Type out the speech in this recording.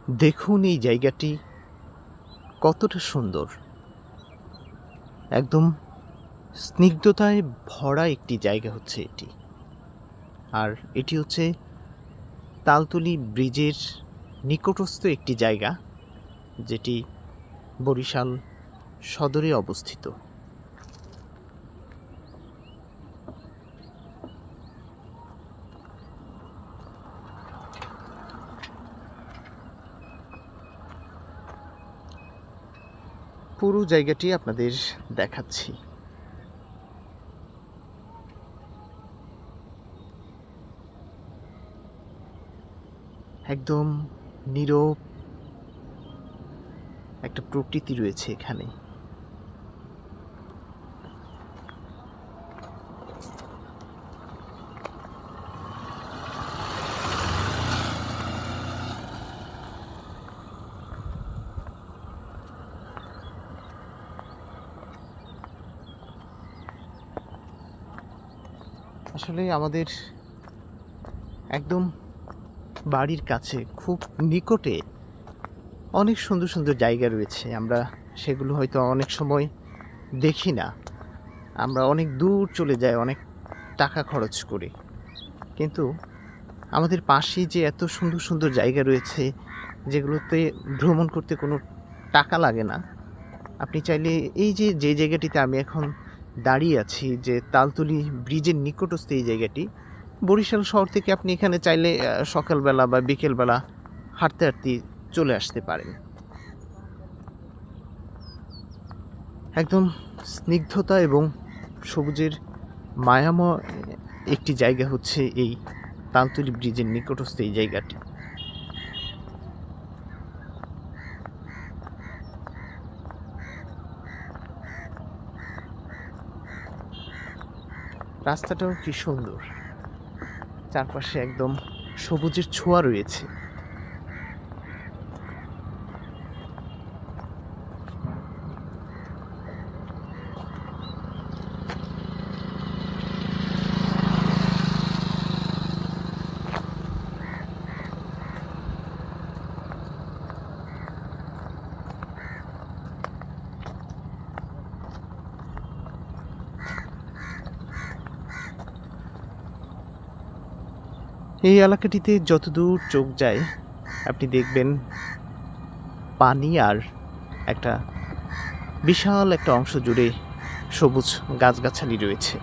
দেখুন এই জায়গাটি কতটা সুন্দর। একদম স্নিগ্ধতায় ভরা একটি জায়গা হচ্ছে এটি। আর এটি হচ্ছে তালতলী ব্রিজের নিকটস্থ একটি জায়গা, যেটি বরিশাল সদরে অবস্থিত। পুরো জায়গাটি আপনাদের দেখাচ্ছি। একদম নীরব একটা প্রকৃতি রয়েছে এখানে। আসলে আমাদের একদম বাড়ির কাছে খুব নিকটে অনেক সুন্দর সুন্দর জায়গা রয়েছে। আমরা সেগুলো হয়তো অনেক সময় দেখি না, আমরা অনেক দূর চলে যাই অনেক টাকা খরচ করে। কিন্তু আমাদের পাশেই যে এত সুন্দর সুন্দর জায়গা রয়েছে, যেগুলোতে ভ্রমণ করতে কোনো টাকা লাগে না। আপনি চাইলে এই যে যে জায়গাটিতে আমি এখন দাঁড়িয়ে আছি, যে তালতলী ব্রিজের নিকটস্থ এই জায়গাটি, বরিশাল শহর থেকে আপনি এখানে চাইলে সকালবেলা বা বিকেলবেলা হাঁটতে হাঁটতে চলে আসতে পারেন। একদম স্নিগ্ধতা এবং সবুজের মায়াময় একটি জায়গা হচ্ছে এই তালতলী ব্রিজের নিকটস্থ এই জায়গাটি। রাস্তাটাও কি সুন্দর, চারপাশে একদম সবুজের ছোঁয়া রয়েছে। এই এলাকাটিতে যতদূর চোখ যায় আপনি দেখবেন পানি, আর একটা বিশাল একটা অংশ জুড়ে সবুজ গাছগাছালি রয়েছে।